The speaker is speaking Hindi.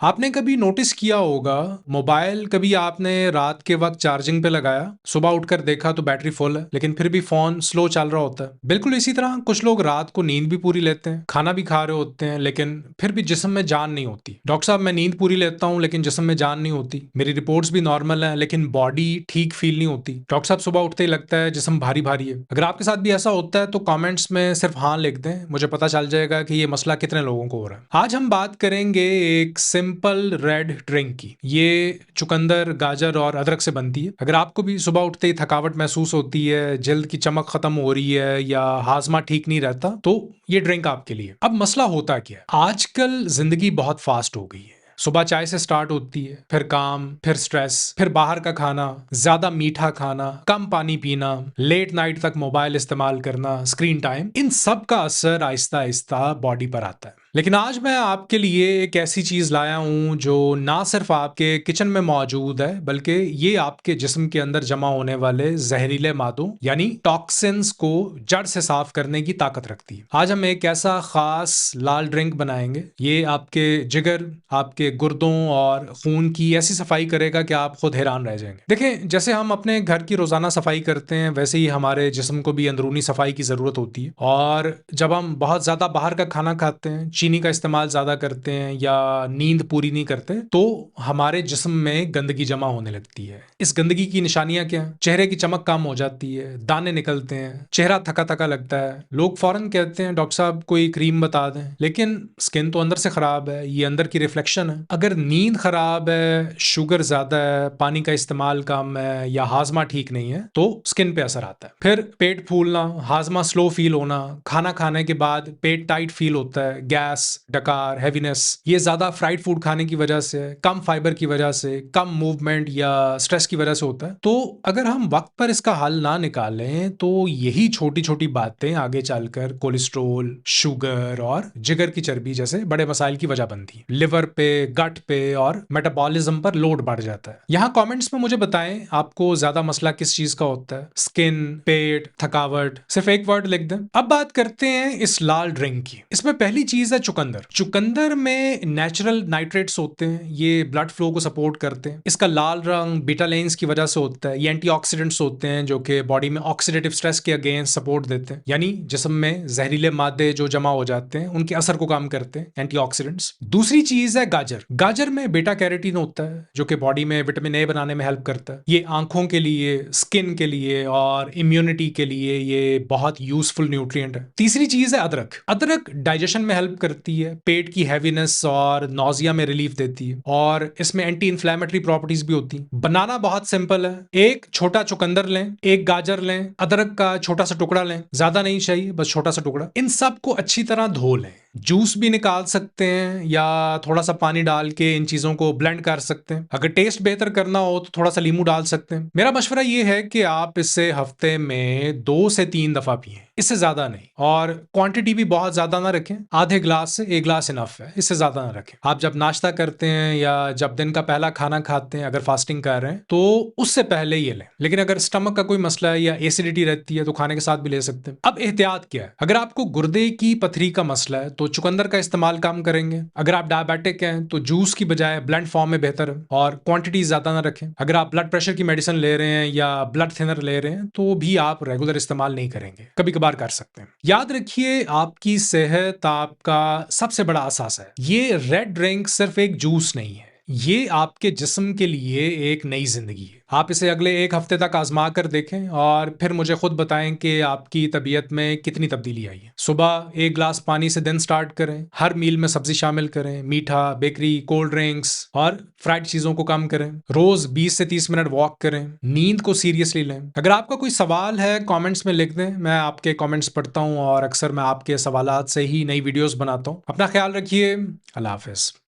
आपने कभी नोटिस किया होगा मोबाइल कभी आपने रात के वक्त चार्जिंग पे लगाया, सुबह उठकर देखा तो बैटरी फुल है लेकिन फिर भी फोन स्लो चल रहा होता है। बिल्कुल इसी तरह कुछ लोग रात को नींद भी पूरी लेते हैं, खाना भी खा रहे होते हैं, लेकिन फिर भी जिस्म में जान नहीं होती। डॉक्टर साहब, मैं नींद पूरी लेता हूँ लेकिन जिस्म में जान नहीं होती, मेरी रिपोर्ट्स भी नॉर्मल है लेकिन बॉडी ठीक फील नहीं होती। डॉक्टर साहब, सुबह उठते ही लगता है जिस्म भारी भारी है। अगर आपके साथ भी ऐसा होता है तो कमेंट्स में सिर्फ हाँ लिख दें, मुझे पता चल जाएगा कि ये मसला कितने लोगों को हो रहा है। आज हम बात करेंगे एक सिंपल रेड ड्रिंक की। ये चुकंदर, गाजर और अदरक से बनती है। अगर आपको भी सुबह उठते ही थकावट महसूस होती है, जल्द की चमक खत्म हो रही है या हाजमा ठीक नहीं रहता, तो ये ड्रिंक आपके लिए। अब मसला होता क्या है, आजकल जिंदगी बहुत फास्ट हो गई है। सुबह चाय से स्टार्ट होती है, फिर काम, फिर स्ट्रेस, फिर बाहर का खाना, ज्यादा मीठा खाना, कम पानी पीना, लेट नाइट तक मोबाइल इस्तेमाल करना, स्क्रीन टाइम, इन सब का असर आहिस्ता आहिस्ता बॉडी पर आता है। लेकिन आज मैं आपके लिए एक ऐसी चीज लाया हूं जो ना सिर्फ आपके किचन में मौजूद है, बल्कि ये आपके जिस्म के अंदर जमा होने वाले जहरीले मादों यानी टॉक्सिन्स को जड़ से साफ करने की ताकत रखती है। आज हम एक ऐसा खास लाल ड्रिंक बनाएंगे, ये आपके जिगर, आपके गुर्दों और खून की ऐसी सफाई करेगा कि आप खुद हैरान रह जाएंगे। देखें, जैसे हम अपने घर की रोजाना सफाई करते हैं, वैसे ही हमारे जिस्म को भी अंदरूनी सफाई की जरूरत होती है। और जब हम बहुत ज्यादा बाहर का खाना खाते हैं, चीनी का इस्तेमाल ज्यादा करते हैं या नींद पूरी नहीं करते, तो हमारे जिस्म में गंदगी जमा होने लगती है। इस गंदगी की निशानियां क्या हैं? चेहरे की चमक कम हो जाती है, दाने निकलते हैं, चेहरा थका थका लगता है। लोग फौरन कहते हैं डॉक्टर साहब कोई क्रीम बता दें, लेकिन स्किन तो अंदर से खराब है, ये अंदर की रिफ्लेक्शन है। अगर नींद खराब है, शुगर ज्यादा है, पानी का इस्तेमाल कम है या हाजमा ठीक नहीं है, तो स्किन पे असर आता है। फिर पेट फूलना, हाजमा स्लो फील होना, खाना खाने के बाद पेट टाइट फील होता है, गैस, डकार, हैवीनेस, ये ज्यादा फ्राइड फूड खाने की वजह से, कम फाइबर की वजह से, कम मूवमेंट या स्ट्रेस की वजह से होता है। तो अगर हम वक्त पर इसका हल ना निकालें तो यही छोटी छोटी बातें आगे चलकर कोलेस्ट्रोल, शुगर और जिगर की चर्बी जैसे बड़े मसाइल की वजह बनती है। लिवर पे, गट पे और मेटाबॉलिज्म पर लोड बढ़ जाता है। यहाँ कमेंट्स में मुझे बताएं आपको ज्यादा मसला किस चीज का होता है, स्किन, पेट, थकावट, सिर्फ एक वर्ड लिख दें। अब बात करते हैं इस लाल ड्रिंक की। इसमें पहली चीज है चुकंदर। चुकंदर में नेचुरल नाइट्रेट्स होते हैं, ये ब्लड फ्लो को सपोर्ट करते हैं। इसका लाल रंग बीटालेंस की वजह से होता है। ये एंटीऑक्सीडेंट्स होते हैं जो कि बॉडी में ऑक्सीडेटिव स्ट्रेस के अगेंस्ट सपोर्ट देते हैं, यानी जिस्म में जहरीले मादे जो जमा हो जाते हैं उनके असर को कम करते हैं एंटीऑक्सीडेंट्स। दूसरी चीज है गाजर। गाजर में बेटा कैरोटीन होता है जो कि बॉडी में विटामिन ए बनाने में हेल्प करता है। ये आंखों के लिए, स्किन के लिए और इम्यूनिटी के लिए ये बहुत यूजफुल न्यूट्रिएंट है। तीसरी चीज है अदरक। अदरक डाइजेशन में हेल्प करती है, पेट की हैवीनेस और नौजिया में रिलीफ देती है, और इसमें एंटी इन्फ्लेमेटरी प्रॉपर्टीज भी होती हैं। बनाना बहुत सिंपल है, एक छोटा चुकंदर लें, एक गाजर लें, अदरक का छोटा सा टुकड़ा लें, ज्यादा नहीं चाहिए, बस छोटा सा टुकड़ा। इन सब को अच्छी तरह धो लें, जूस भी निकाल सकते हैं या थोड़ा सा पानी डाल के इन चीजों को ब्लेंड कर सकते हैं। अगर टेस्ट बेहतर करना हो तो थोड़ा सा नींबू डाल सकते हैं। मेरा मशवरा ये है कि आप इसे हफ्ते में 2 से 3 दफा पिए, इससे ज्यादा नहीं। और क्वांटिटी भी बहुत ज्यादा ना रखें, आधे ग्लास से 1 ग्लास इनफ है, इससे ज्यादा ना रखें। आप जब नाश्ता करते हैं या जब दिन का पहला खाना खाते हैं, अगर फास्टिंग कर रहे हैं तो उससे पहले ये लें। लेकिन अगर स्टमक का कोई मसला है या एसिडिटी रहती है तो खाने के साथ भी ले सकते हैं। अब एहतियात क्या है, अगर आपको गुर्दे की पथरी का मसला है तो चुकंदर का इस्तेमाल कम करेंगे। अगर आप डायबिटिक हैं तो जूस की बजाय ब्लेंड फॉर्म में बेहतर है, और क्वांटिटी ज्यादा ना रखें। अगर आप ब्लड प्रेशर की मेडिसिन ले रहे हैं या ब्लड थिनर ले रहे हैं तो भी आप रेगुलर इस्तेमाल नहीं करेंगे, कभी कभार कर सकते हैं। याद रखिए, आपकी सेहत आपका सबसे बड़ा असास है। ये रेड ड्रिंक सिर्फ एक जूस नहीं है, ये आपके जिस्म के लिए एक नई जिंदगी है। आप इसे अगले 1 हफ्ते तक आजमा कर देखें और फिर मुझे खुद बताएं कि आपकी तबीयत में कितनी तब्दीली आई है। सुबह 1 ग्लास पानी से दिन स्टार्ट करें, हर मील में सब्जी शामिल करें, मीठा, बेकरी, कोल्ड ड्रिंक्स और फ्राइड चीजों को कम करें। रोज 20 से 30 मिनट वॉक करें, नींद को सीरियसली लें। अगर आपका कोई सवाल है कमेंट्स में लिख दें, मैं आपके कमेंट्स पढ़ता हूं और अक्सर मैं आपके सवालात से ही नई वीडियोस बनाता हूं। अपना ख्याल रखिए। अल्लाह हाफिज।